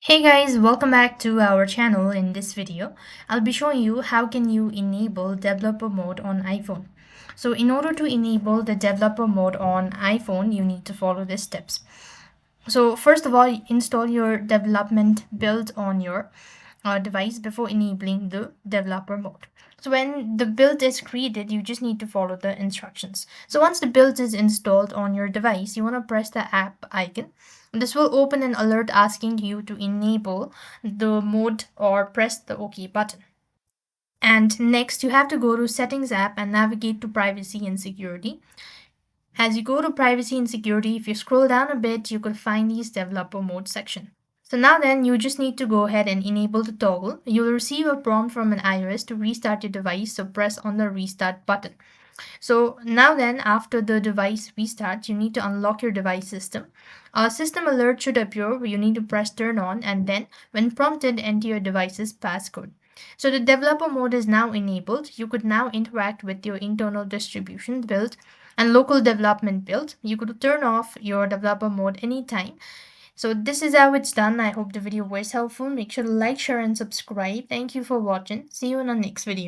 Hey guys, welcome back to our channel. In this video, I'll be showing you how can you enable developer mode on iPhone. So in order to enable the developer mode on iPhone, you need to follow these steps. So first of all, install your development build on your device before enabling the developer mode. So when the build is created, you just need to follow the instructions. So once the build is installed on your device, you want to press the app icon. This will open an alert asking you to enable the mode or press the OK button. And next, you have to go to Settings app and navigate to Privacy and Security. As you go to Privacy and Security, if you scroll down a bit, you could find these Developer Mode section. So now then, you just need to go ahead and enable the toggle. You will receive a prompt from an iOS to restart your device, so press on the restart button. So now then, after the device restarts, you need to unlock your device system. A system alert should appear where you need to press turn on, and then when prompted, enter your device's passcode. So the developer mode is now enabled. You could now interact with your internal distribution build and local development build. You could turn off your developer mode anytime. So this is how it's done. I hope the video was helpful. Make sure to like, share, and subscribe. Thank you for watching. See you in the next video.